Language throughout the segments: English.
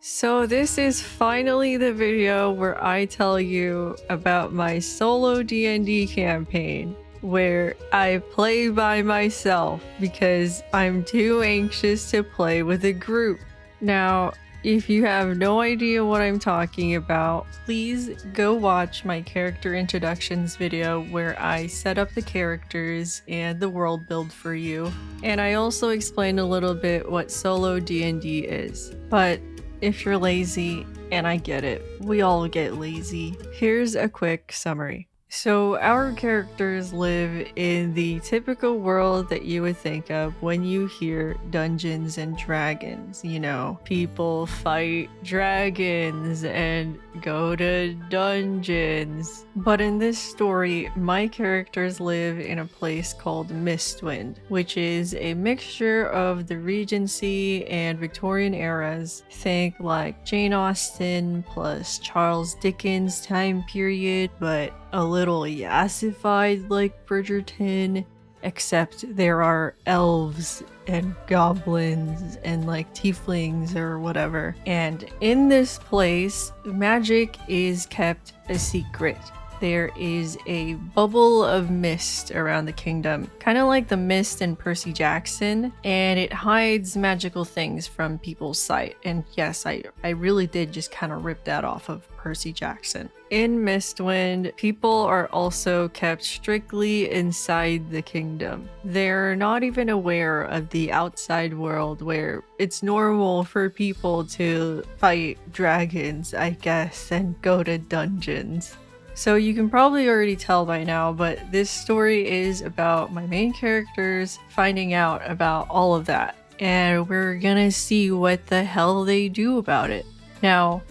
So this is finally the video where I tell you about my solo D&D campaign, where I play by myself because I'm too anxious to play with a group. Now, if you have no idea what I'm talking about, please go watch my character introductions video where I set up the characters and the world build for you. And I also explain a little bit what solo D&D is. But if you're lazy, and I get it, we all get lazy, here's a quick summary. So our characters live in the typical world that you would think of when you hear Dungeons and Dragons. You know, people fight dragons and go to dungeons. But in this story, my characters live in a place called Mistwind, which is a mixture of the Regency and Victorian eras. Think like Jane Austen plus Charles Dickens time period, but a little yassified like Bridgerton, except there are elves and goblins and like tieflings or whatever. And in this place, magic is kept a secret. There is a bubble of mist around the kingdom, kind of like the mist in Percy Jackson, and it hides magical things from people's sight. And yes, I really did just kind of rip that off of Percy Jackson. In Mistwind, people are also kept strictly inside the kingdom. They're not even aware of the outside world where it's normal for people to fight dragons, I guess, and go to dungeons. So you can probably already tell by now, but this story is about my main characters finding out about all of that. And we're gonna see what the hell they do about it. Now,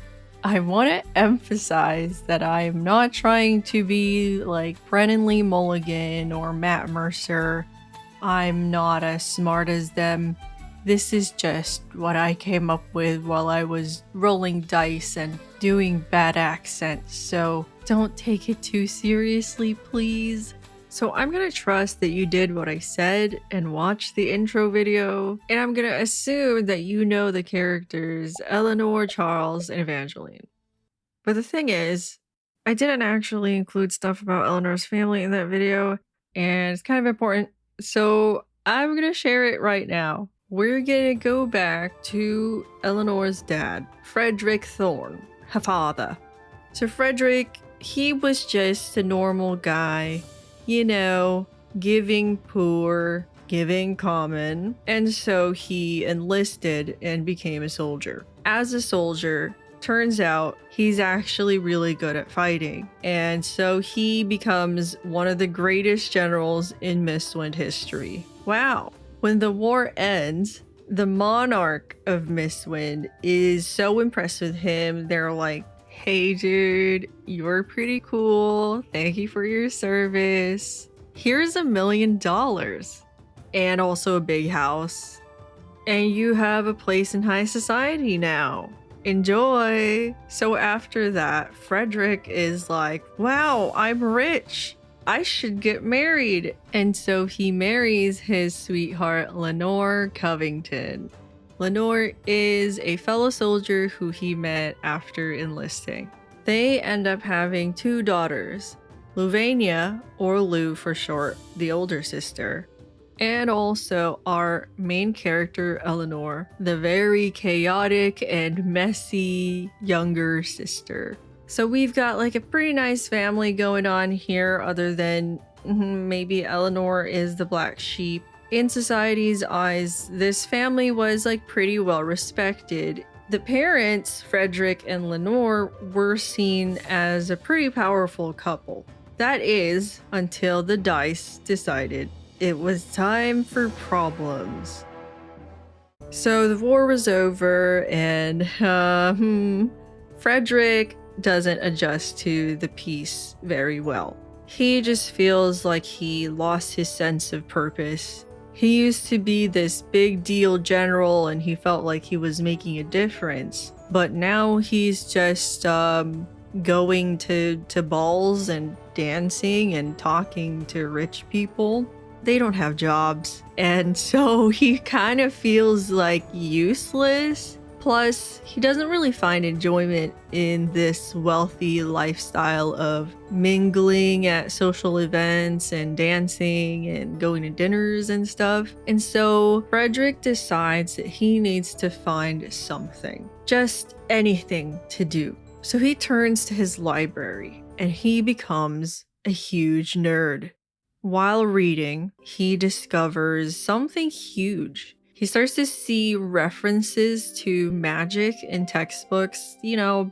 I want to emphasize that I'm not trying to be like Brennan Lee Mulligan or Matt Mercer. I'm not as smart as them. This is just what I came up with while I was rolling dice and doing bad accents, so don't take it too seriously, please. So I'm gonna trust that you did what I said and watch the intro video, and I'm gonna assume that you know the characters Eleanor, Charles, and Evangeline. But the thing is, I didn't actually include stuff about Eleanor's family in that video, and it's kind of important, so I'm gonna share it right now. We're gonna go back to Eleanor's dad, Frederick Thorne, her father. So Frederick, he was just a normal guy, you know, giving poor, giving common, and so he enlisted and became a soldier. As a soldier, turns out he's actually really good at fighting, and so he becomes one of the greatest generals in Mistwind history. Wow. When the war ends, the monarch of Mistwind is so impressed with him, they're like, hey dude, you're pretty cool. Thank you for your service. Here's $1 million. And also a big house. And you have a place in high society now. Enjoy. So after that, Frederick is like, wow, I'm rich. I should get married. And so he marries his sweetheart, Lenore Covington. Lenore is a fellow soldier who he met after enlisting. They end up having 2 daughters, Luvania, or Lou for short, the older sister, and also our main character, Eleanor, the very chaotic and messy younger sister. So we've got like a pretty nice family going on here, other than maybe Eleanor is the black sheep. In society's eyes, this family was like pretty well respected. The parents, Frederick and Lenore, were seen as a pretty powerful couple. That is, until the dice decided it was time for problems. So the war was over, and Frederick doesn't adjust to the peace very well. He just feels like he lost his sense of purpose. He used to be this big deal general and he felt like he was making a difference, but now he's just going to balls and dancing and talking to rich people. They don't have jobs, and so he kind of feels like useless. Plus, he doesn't really find enjoyment in this wealthy lifestyle of mingling at social events and dancing and going to dinners and stuff. And so Frederick decides that he needs to find something, just anything to do. So he turns to his library and he becomes a huge nerd. While reading, he discovers something huge. He starts to see references to magic in textbooks,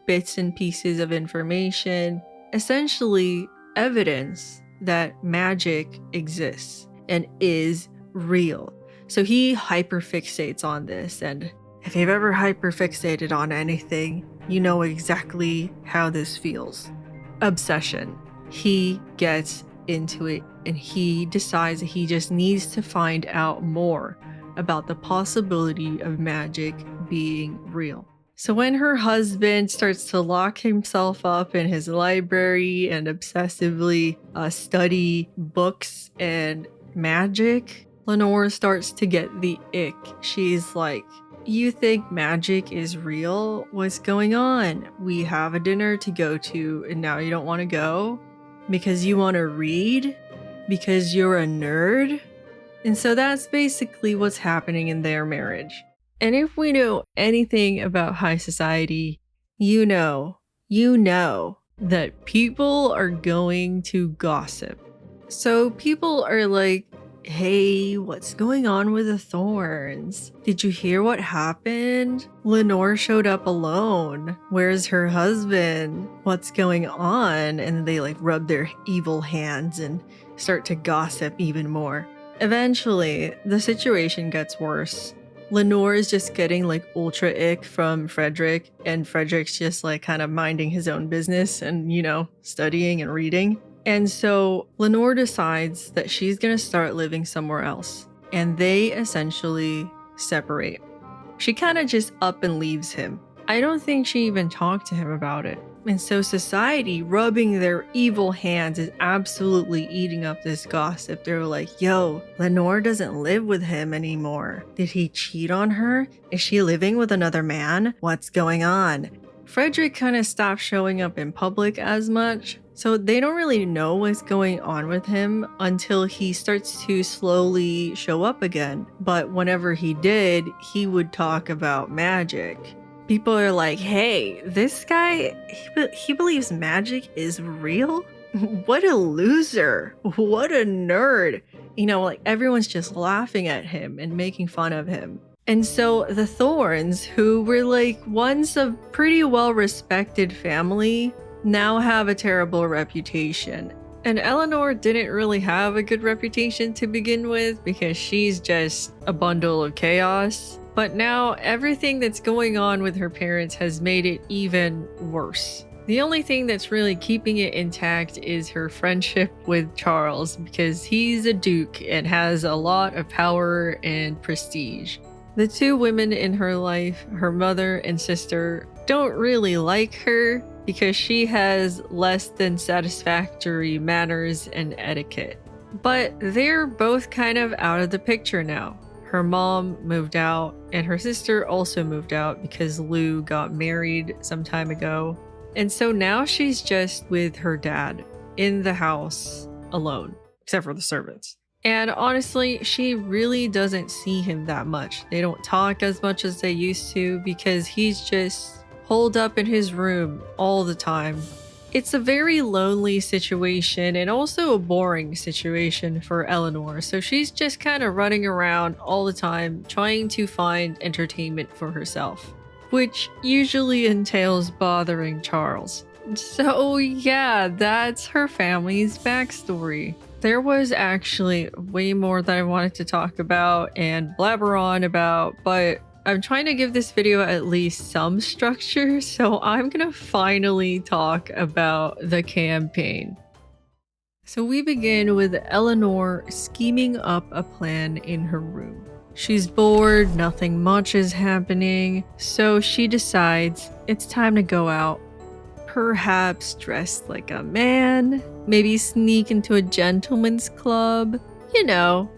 bits and pieces of information, essentially evidence that magic exists and is real. So he hyperfixates on this, and if you've ever hyperfixated on anything, you know exactly how this feels. Obsession. He gets into it and he decides that he just needs to find out more about the possibility of magic being real. So when her husband starts to lock himself up in his library and obsessively study books and magic, Lenore starts to get the ick. She's like, "You think magic is real? What's going on? We have a dinner to go to and now you don't want to go? Because you want to read? Because you're a nerd?" And so that's basically what's happening in their marriage. And if we know anything about high society, you know that people are going to gossip. So people are like, "Hey, what's going on with the Thornes? Did you hear what happened? Lenore showed up alone. Where's her husband? What's going on?" And they rub their evil hands and start to gossip even more. Eventually, the situation gets worse. Lenore is just getting ultra ick from Frederick, and Frederick's just kind of minding his own business and, studying and reading. And so Lenore decides that she's going to start living somewhere else, and they essentially separate. She kind of just up and leaves him. I don't think she even talked to him about it. And so society, rubbing their evil hands, is absolutely eating up this gossip. They're like, "Yo, Lenore doesn't live with him anymore. Did he cheat on her? Is she living with another man? What's going on?" Frederick kind of stopped showing up in public as much, so they don't really know what's going on with him until he starts to slowly show up again. But whenever he did, he would talk about magic. People are like, "Hey, this guy, he believes magic is real? What a loser. What a nerd." Everyone's just laughing at him and making fun of him. And so the Thornes, who were once a pretty well-respected family, now have a terrible reputation. And Eleanor didn't really have a good reputation to begin with because she's just a bundle of chaos. But now everything that's going on with her parents has made it even worse. The only thing that's really keeping it intact is her friendship with Charles, because he's a duke and has a lot of power and prestige. The two women in her life, her mother and sister, don't really like her because she has less than satisfactory manners and etiquette. But they're both kind of out of the picture now. Her mom moved out, and her sister also moved out because Lou got married some time ago. And so now she's just with her dad in the house alone, except for the servants. And honestly, she really doesn't see him that much. They don't talk as much as they used to because he's just holed up in his room all the time. It's a very lonely situation and also a boring situation for Eleanor, so she's just kind of running around all the time trying to find entertainment for herself, which usually entails bothering Charles. So yeah, that's her family's backstory. There was actually way more that I wanted to talk about and blabber on about, but I'm trying to give this video at least some structure, so I'm gonna finally talk about the campaign. So we begin with Eleanor scheming up a plan in her room. She's bored, nothing much is happening, so she decides it's time to go out. Perhaps dressed like a man, maybe sneak into a gentleman's club,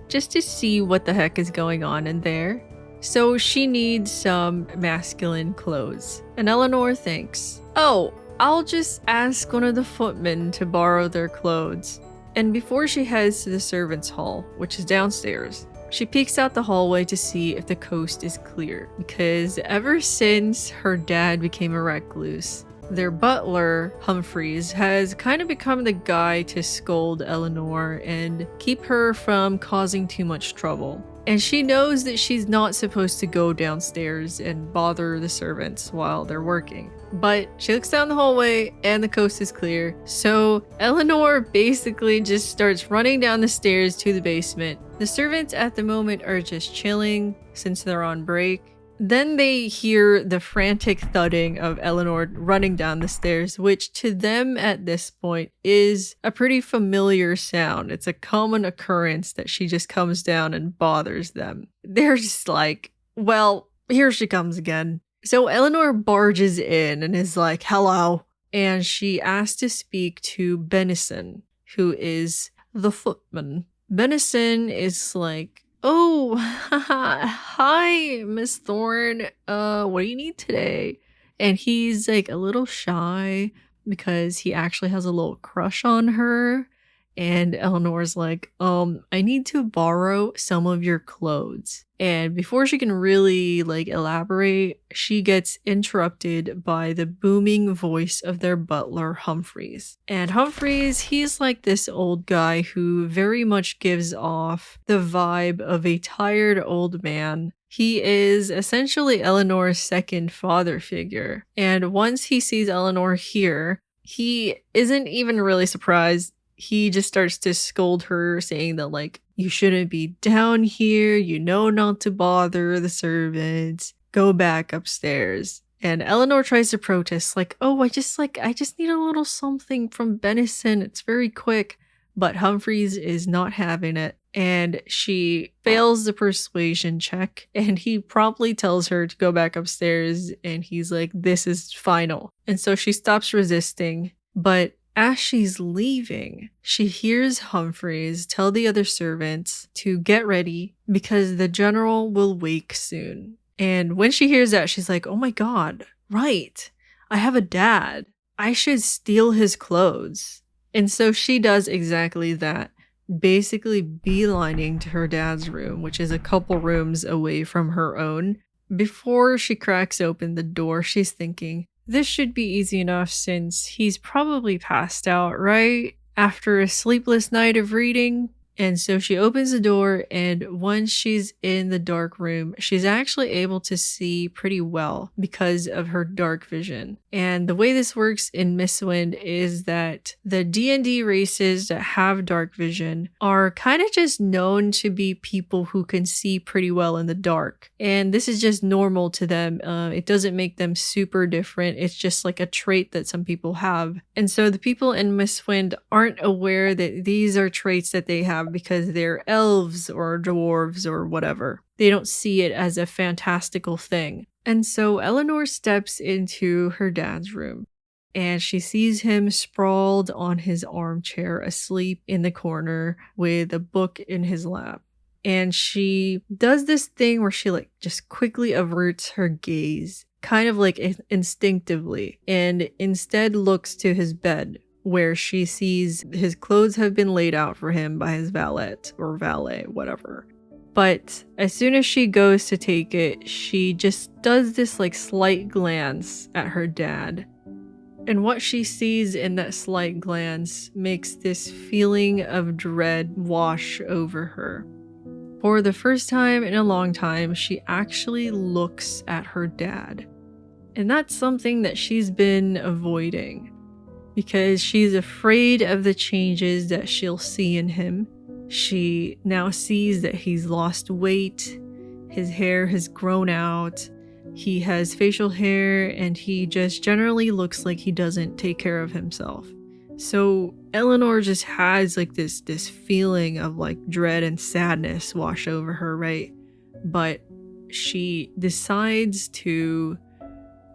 just to see what the heck is going on in there. So she needs some masculine clothes. And Eleanor thinks, oh, I'll just ask one of the footmen to borrow their clothes. And before she heads to the servants' hall, which is downstairs, she peeks out the hallway to see if the coast is clear, because ever since her dad became a recluse, their butler, Humphreys, has kind of become the guy to scold Eleanor and keep her from causing too much trouble. And she knows that she's not supposed to go downstairs and bother the servants while they're working. But she looks down the hallway and the coast is clear. So Eleanor basically just starts running down the stairs to the basement. The servants at the moment are just chilling since they're on break. Then they hear the frantic thudding of Eleanor running down the stairs, which to them at this point is a pretty familiar sound. It's a common occurrence that she just comes down and bothers them. They're just like, well, here she comes again. So Eleanor barges in and is like, hello. And she asks to speak to Benison, who is the footman. Benison is like, oh, hi, Miss Thorne. What do you need today? And he's like a little shy because he actually has a little crush on her. And Eleanor's like, I need to borrow some of your clothes. And before she can really elaborate, she gets interrupted by the booming voice of their butler, Humphreys. And Humphreys, he's like this old guy who very much gives off the vibe of a tired old man. He is essentially Eleanor's second father figure. And once he sees Eleanor here, he isn't even really surprised. He just starts to scold her, saying that, you shouldn't be down here, you know not to bother the servants, go back upstairs. And Eleanor tries to protest, oh, I just need a little something from Benison, it's very quick. But Humphreys is not having it, and she fails the persuasion check, and he promptly tells her to go back upstairs, and he's like, this is final. And so she stops resisting, but as she's leaving, she hears Humphreys tell the other servants to get ready because the general will wake soon. And when she hears that, she's like, oh my god, right, I have a dad. I should steal his clothes. And so she does exactly that, basically beelining to her dad's room, which is a couple rooms away from her own. Before she cracks open the door, she's thinking, this should be easy enough since he's probably passed out, right? After a sleepless night of reading. And so she opens the door, and once she's in the dark room, she's actually able to see pretty well because of her dark vision. And the way this works in Mistwind is that the D&D races that have dark vision are kind of just known to be people who can see pretty well in the dark. And this is just normal to them. It doesn't make them super different. It's just like a trait that some people have. And so the people in Mistwind aren't aware that these are traits that they have because they're elves or dwarves or whatever. They don't see it as a fantastical thing. And so Eleanor steps into her dad's room, and she sees him sprawled on his armchair asleep in the corner with a book in his lap. And she does this thing where she just quickly averts her gaze, kind of instinctively, and instead looks to his bed, where she sees his clothes have been laid out for him by his valet, whatever. But as soon as she goes to take it, she just does this slight glance at her dad. And what she sees in that slight glance makes this feeling of dread wash over her. For the first time in a long time, she actually looks at her dad. And that's something that she's been avoiding, because she's afraid of the changes that she'll see in him. She now sees that he's lost weight, his hair has grown out, he has facial hair, and he just generally looks like he doesn't take care of himself. So Eleanor just has this feeling of dread and sadness wash over her, right? But she decides to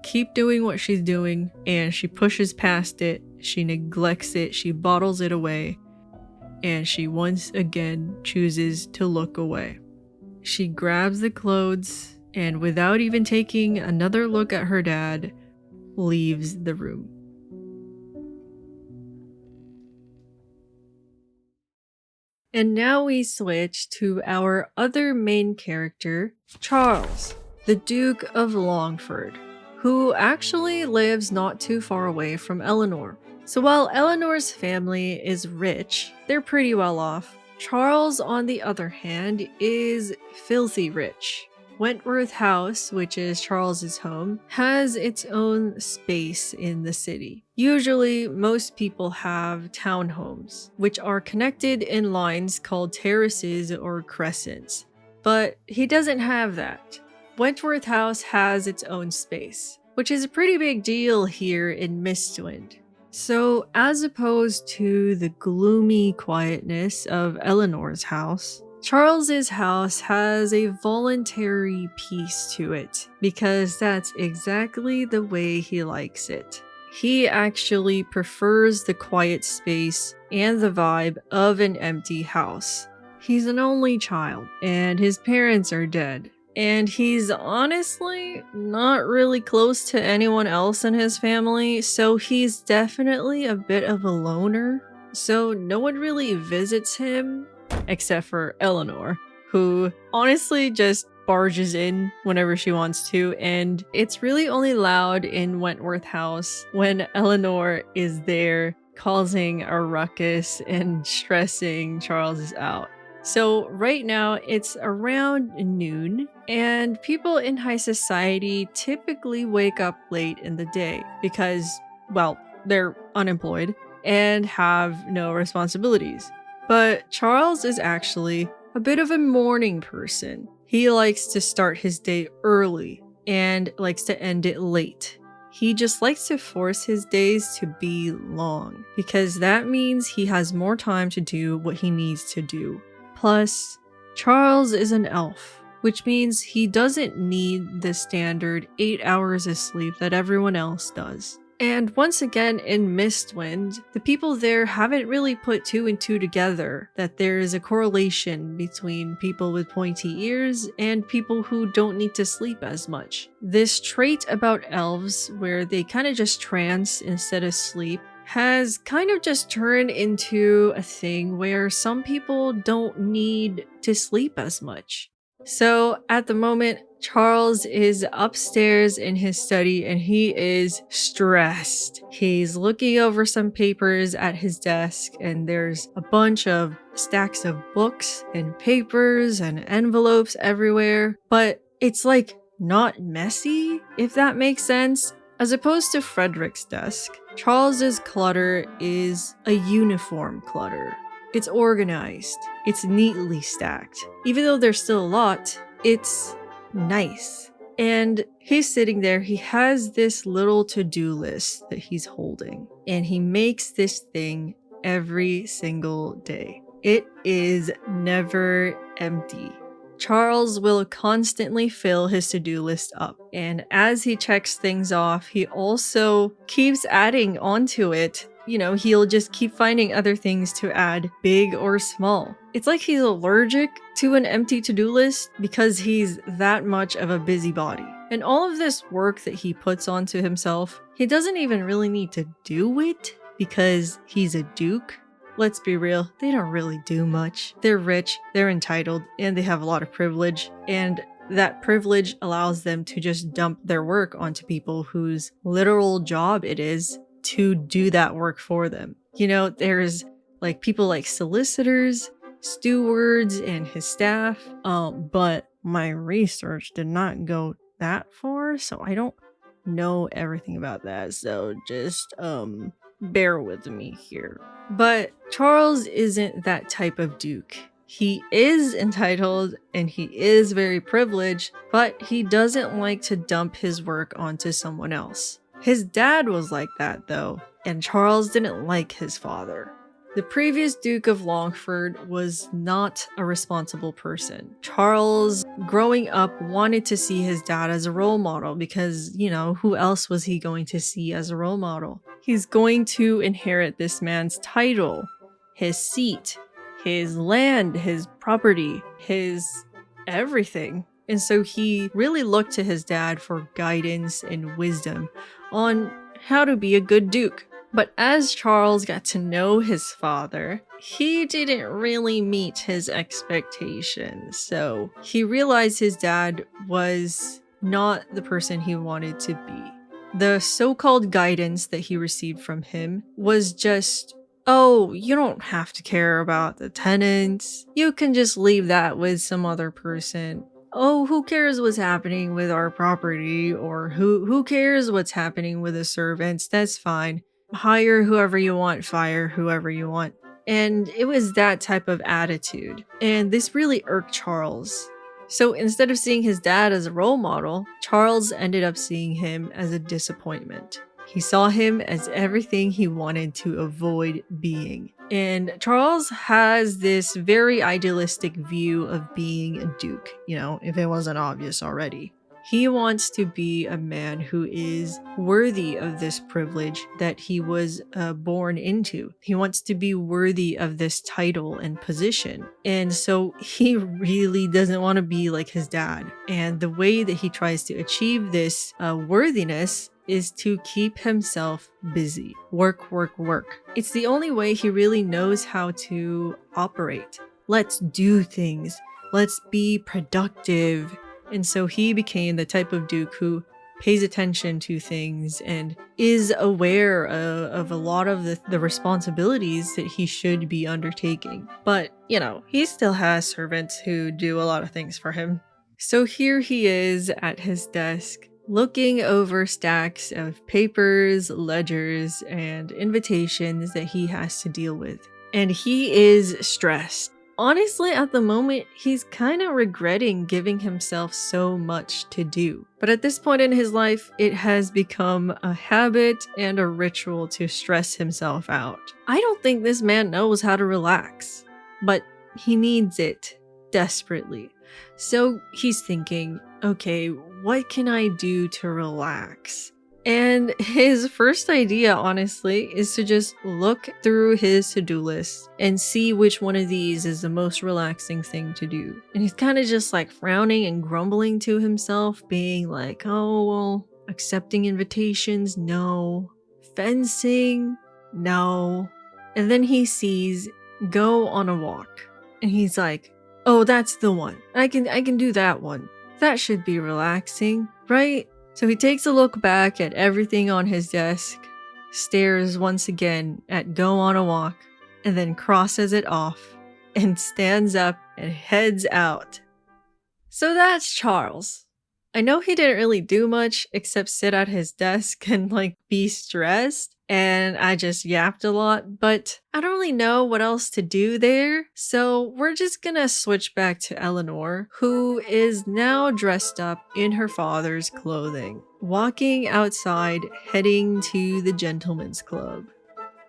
keep doing what she's doing, and she pushes past it, she neglects it, she bottles it away, and she once again chooses to look away. She grabs the clothes and without even taking another look at her dad, leaves the room. And now we switch to our other main character, Charles, the Duke of Longford, who actually lives not too far away from Eleanor. So while Eleanor's family is rich, they're pretty well off. Charles, on the other hand, is filthy rich. Wentworth House, which is Charles's home, has its own space in the city. Usually, most people have townhomes, which are connected in lines called terraces or crescents. But he doesn't have that. Wentworth House has its own space, which is a pretty big deal here in Mistwind. So, as opposed to the gloomy quietness of Eleanor's house, Charles's house has a voluntary peace to it, because that's exactly the way he likes it. He actually prefers the quiet space and the vibe of an empty house. He's an only child, and his parents are dead. And he's honestly not really close to anyone else in his family, so he's definitely a bit of a loner. So no one really visits him, except for Eleanor, who honestly just barges in whenever she wants to, and it's really only loud in Wentworth House when Eleanor is there causing a ruckus and stressing Charles out. So right now it's around noon, and people in high society typically wake up late in the day because, well, they're unemployed and have no responsibilities. But Charles is actually a bit of a morning person. He likes to start his day early and likes to end it late. He just likes to force his days to be long because that means he has more time to do what he needs to do. Plus, Charles is an elf, which means he doesn't need the standard 8 hours of sleep that everyone else does. And once again in Mistwind, the people there haven't really put two and two together that there is a correlation between people with pointy ears and people who don't need to sleep as much. This trait about elves, where they kind of just trance instead of sleep, has kind of just turned into a thing where some people don't need to sleep as much. So at the moment, Charles is upstairs in his study and he is stressed. He's looking over some papers at his desk, and there's a bunch of stacks of books and papers and envelopes everywhere, but it's like not messy, if that makes sense. As opposed to Frederick's desk, Charles's clutter is a uniform clutter. It's organized. It's neatly stacked. Even though there's still a lot, it's nice. And he's sitting there, he has this little to-do list that he's holding, and he makes this thing every single day. It is never empty. Charles will constantly fill his to-do list up, and as he checks things off, he also keeps adding onto it. He'll just keep finding other things to add, big or small. It's like he's allergic to an empty to-do list because he's that much of a busybody. And all of this work that he puts onto himself, he doesn't even really need to do it because he's a duke. Let's be real, they don't really do much. They're rich, they're entitled, and they have a lot of privilege. And that privilege allows them to just dump their work onto people whose literal job it is to do that work for them. There's people like solicitors, stewards, and his staff. But my research did not go that far, so I don't know everything about that. So just bear with me here. But Charles isn't that type of duke. He is entitled and he is very privileged, but he doesn't like to dump his work onto someone else. His dad was like that though, and Charles didn't like his father. The previous Duke of Longford was not a responsible person. Charles, growing up, wanted to see his dad as a role model because, who else was he going to see as a role model? He's going to inherit this man's title, his seat, his land, his property, his everything. And so he really looked to his dad for guidance and wisdom on how to be a good duke. But as Charles got to know his father, he didn't really meet his expectations. So he realized his dad was not the person he wanted to be. The so-called guidance that he received from him was just, oh, you don't have to care about the tenants. You can just leave that with some other person. Oh, who cares what's happening with our property? Or who cares what's happening with the servants? That's fine. Hire whoever you want, fire whoever you want. And it was that type of attitude. And this really irked Charles. So instead of seeing his dad as a role model, Charles ended up seeing him as a disappointment. He saw him as everything he wanted to avoid being. And Charles has this very idealistic view of being a duke, if it wasn't obvious already. He wants to be a man who is worthy of this privilege that he was born into. He wants to be worthy of this title and position. And so he really doesn't want to be like his dad. And the way that he tries to achieve this worthiness is to keep himself busy. Work, work, work. It's the only way he really knows how to operate. Let's do things. Let's be productive. And so he became the type of duke who pays attention to things and is aware of a lot of the responsibilities that he should be undertaking. But, he still has servants who do a lot of things for him. So here he is at his desk, looking over stacks of papers, ledgers, and invitations that he has to deal with. And he is stressed. Honestly, at the moment, he's kind of regretting giving himself so much to do. But at this point in his life, it has become a habit and a ritual to stress himself out. I don't think this man knows how to relax, but he needs it desperately. So he's thinking, okay, what can I do to relax? And his first idea, honestly, is to just look through his to-do list and see which one of these is the most relaxing thing to do. And he's kind of just like frowning and grumbling to himself, being like, oh, well, accepting invitations, no. Fencing, no. And then he sees go on a walk. And he's like, oh, that's the one. I can do that one. That should be relaxing, right? So he takes a look back at everything on his desk, stares once again at go on a walk, and then crosses it off and stands up and heads out. So that's Charles. I know he didn't really do much except sit at his desk and be stressed, and I just yapped a lot, but I don't really know what else to do there. So we're just gonna switch back to Eleanor, who is now dressed up in her father's clothing, walking outside, heading to the gentleman's club.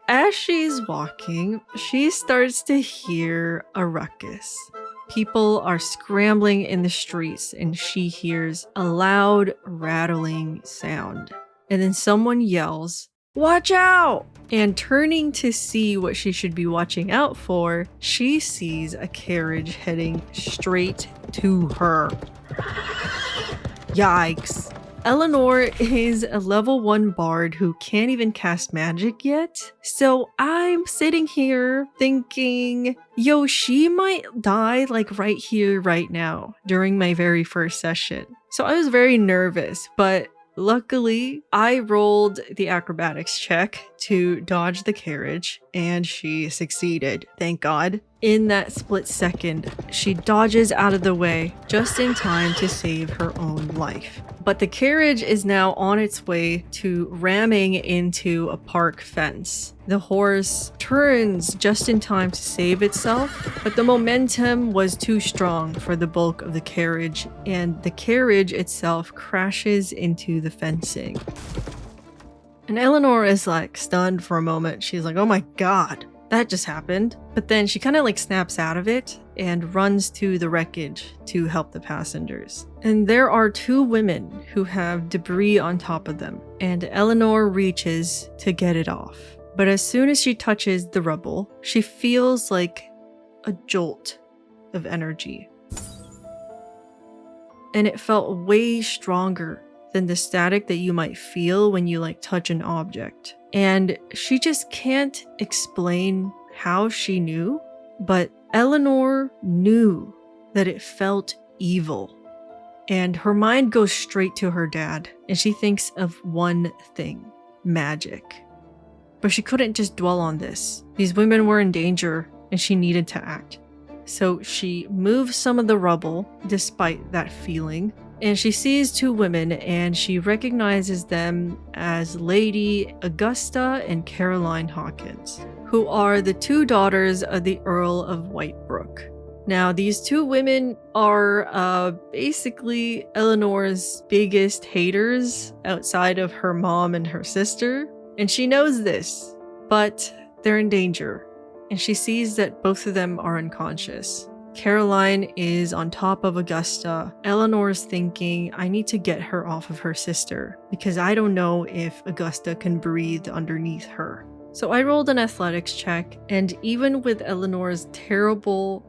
As she's walking, she starts to hear a ruckus. People are scrambling in the streets and she hears a loud rattling sound. And then someone yells, "Watch out!" And turning to see what she should be watching out for, she sees a carriage heading straight to her. Yikes. Eleanor is a level 1 bard who can't even cast magic yet. So I'm sitting here thinking, yo, she might die right here, right now, during my very first session. So I was very nervous, but luckily I rolled the acrobatics check to dodge the carriage and she succeeded, thank God. In that split second, she dodges out of the way just in time to save her own life. But the carriage is now on its way to ramming into a park fence. The horse turns just in time to save itself, but the momentum was too strong for the bulk of the carriage, and the carriage itself crashes into the fencing. And Eleanor is stunned for a moment. She's like, oh my god, that just happened. But then she kind of snaps out of it and runs to the wreckage to help the passengers. And there are 2 women who have debris on top of them, and Eleanor reaches to get it off. But as soon as she touches the rubble, she feels like a jolt of energy. and it felt way stronger than the static that you might feel when you like touch an object. And she just can't explain how she knew, but Eleanor knew that it felt evil. And her mind goes straight to her dad, and she thinks of one thing: magic. But she couldn't just dwell on this. These women were in danger, and she needed to act. So she moves some of the rubble, despite that feeling, and she sees two women, and she recognizes them as Lady Augusta and Caroline Hawkins, who are the two daughters of the Earl of Whitebrook. Now, these two women are basically Eleanor's biggest haters outside of her mom and her sister, and she knows this, but they're in danger, and she sees that both of them are unconscious. Caroline is on top of Augusta. Eleanor's thinking, I need to get her off of her sister, because I don't know if Augusta can breathe underneath her. So I rolled an athletics check, and even with Eleanor's terrible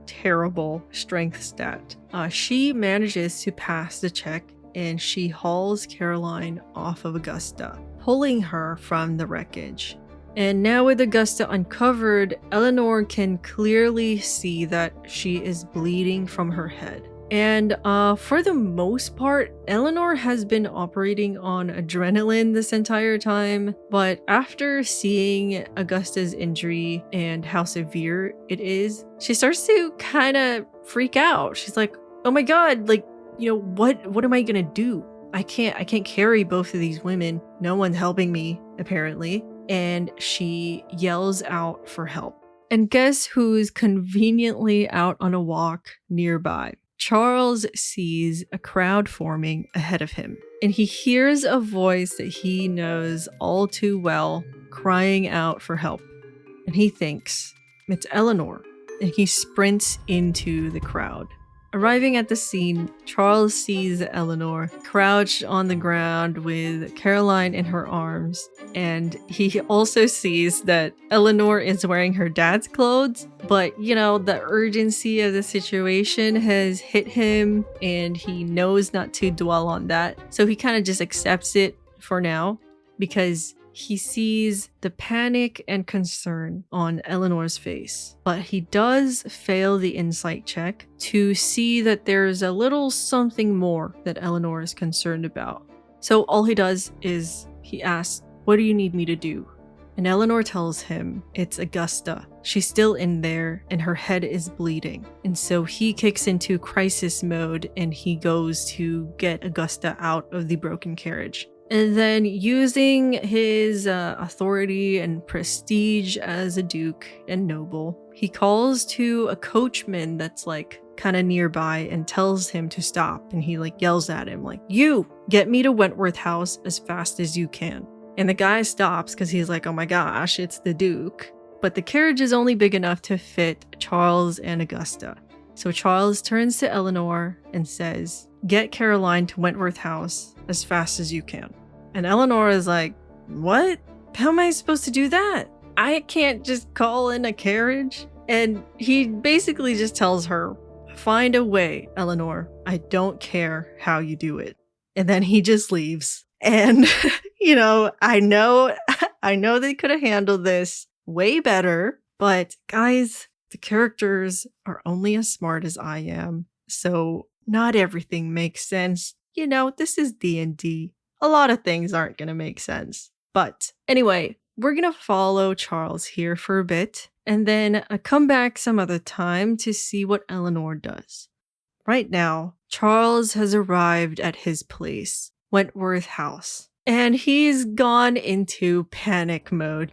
strength stat, she manages to pass the check, and she hauls Caroline off of Augusta, pulling her from the wreckage. And now with Augusta uncovered, Eleanor can clearly see that she is bleeding from her head. And for the most part, Eleanor has been operating on adrenaline this entire time, but after seeing Augusta's injury and how severe it is, she starts to kind of freak out. She's like, oh my god, like, what am I gonna do? I can't carry both of these women. No one's helping me, apparently. And she yells out for help. And guess who's conveniently out on a walk nearby? Charles sees a crowd forming ahead of him, and he hears a voice that he knows all too well crying out for help. And he thinks it's Eleanor, and he sprints into the crowd. Arriving at the scene, Charles sees Eleanor crouched on the ground with Caroline in her arms, and he also sees that Eleanor is wearing her dad's clothes, but the urgency of the situation has hit him, and he knows not to dwell on that. So he kind of just accepts it for now, because he sees the panic and concern on Eleanor's face, but he does fail the insight check to see that there's a little something more that Eleanor is concerned about. So all he does is he asks, what do you need me to do? And Eleanor tells him it's Augusta. She's still in there and her head is bleeding. And so he kicks into crisis mode and he goes to get Augusta out of the broken carriage. And then, using his authority and prestige as a duke and noble, he calls to a coachman that's like kind of nearby and tells him to stop. And he yells at him like, you get me to Wentworth House as fast as you can. And the guy stops because he's like, oh my gosh, it's the duke. But the carriage is only big enough to fit Charles and Augusta. So Charles turns to Eleanor and says, get Caroline to Wentworth House as fast as you can. And Eleanor is like, what? How am I supposed to do that? I can't just call in a carriage. And he basically just tells her, find a way, Eleanor. I don't care how you do it. And then he just leaves. And, I know they could have handled this way better. But guys, the characters are only as smart as I am. So not everything makes sense. This is D&D. A lot of things aren't going to make sense. But anyway, we're going to follow Charles here for a bit and then come back some other time to see what Eleanor does. Right now, Charles has arrived at his place, Wentworth House, and he's gone into panic mode,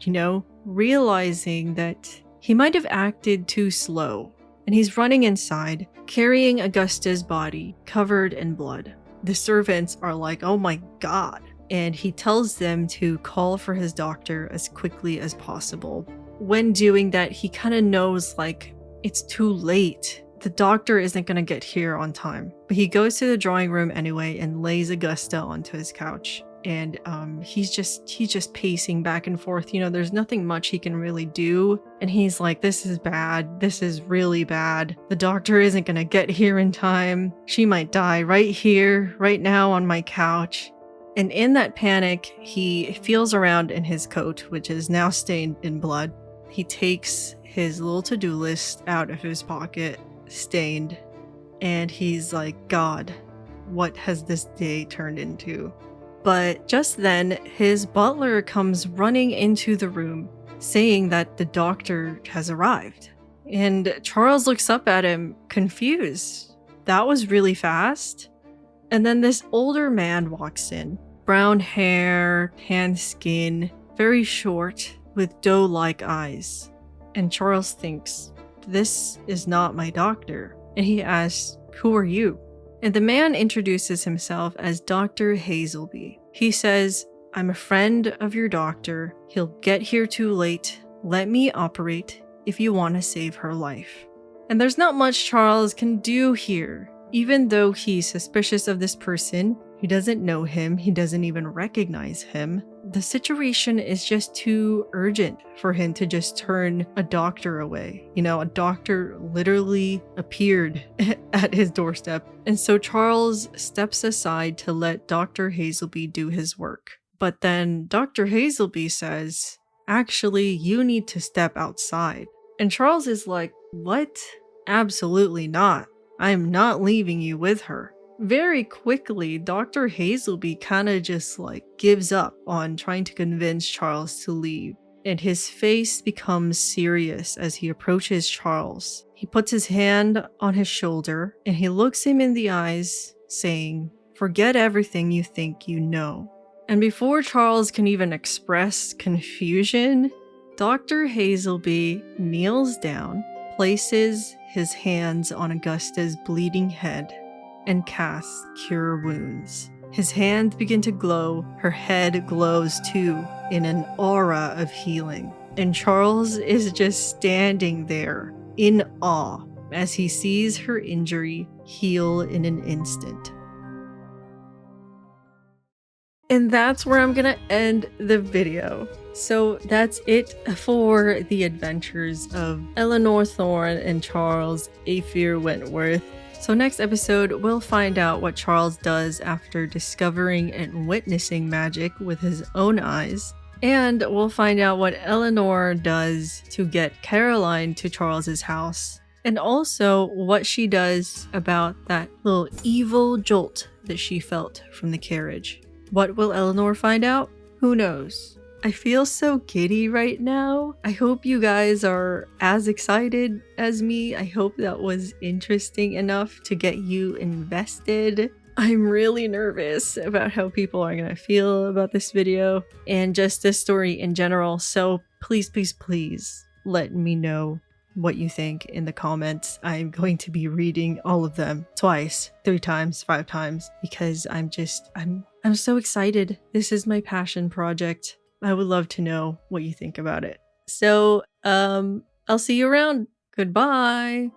realizing that he might have acted too slow. And he's running inside, carrying Augusta's body covered in blood. The servants are like, oh my god. And he tells them to call for his doctor as quickly as possible. When doing that, he kind of knows it's too late. The doctor isn't going to get here on time. But he goes to the drawing room anyway and lays Augusta onto his couch. and he's just pacing back and forth. You know, there's nothing much he can really do, and he's like, this is bad, this is really bad. The doctor isn't gonna get here in time. She might die right here, right now on my couch. And in that panic, he feels around in his coat, which is now stained in blood. He takes his little to-do list out of his pocket, stained, and he's like, God, what has this day turned into? But just then, his butler comes running into the room, saying that the doctor has arrived. And Charles looks up at him, confused. That was really fast. And then this older man walks in. Brown hair, tan skin, very short, with doe-like eyes. And Charles thinks, this is not my doctor. And he asks, who are you? And the man introduces himself as Dr. Hazelby. He says, I'm a friend of your doctor. He'll get here too late. Let me operate if you want to save her life. And there's not much Charles can do here. Even though he's suspicious of this person, he doesn't know him, he doesn't even recognize him. The situation is just too urgent for him to just turn a doctor away. You know, a doctor literally appeared at his doorstep. And so Charles steps aside to let Dr. Hazelby do his work. But then Dr. Hazelby says, actually, you need to step outside. And Charles is like, what? Absolutely not. I'm not leaving you with her. Very quickly, Dr. Hazelby kind of just like gives up on trying to convince Charles to leave, and his face becomes serious as he approaches Charles. He puts his hand on his shoulder and he looks him in the eyes, saying, forget everything you think you know. And before Charles can even express confusion, Dr. Hazelby kneels down, places his hands on Augusta's bleeding head, and casts Cure Wounds. His hands begin to glow, her head glows too, in an aura of healing. And Charles is just standing there in awe as he sees her injury heal in an instant. And that's where I'm gonna end the video. So that's it for the adventures of Eleanor, Thorne, and Charles Aefir Wentworth. So next episode, we'll find out what Charles does after discovering and witnessing magic with his own eyes. And we'll find out what Eleanor does to get Caroline to Charles's house. And also what she does about that little evil jolt that she felt from the carriage. What will Eleanor find out? Who knows? I feel so giddy right now. I hope you guys are as excited as me. I hope that was interesting enough to get you invested. I'm really nervous about how people are gonna feel about this video and just this story in general. So please, please, please let me know what you think in the comments. I'm going to be reading all of them twice, 3 times, 5 times, because I'm so excited. This is my passion project. I would love to know what you think about it. So, I'll see you around. Goodbye.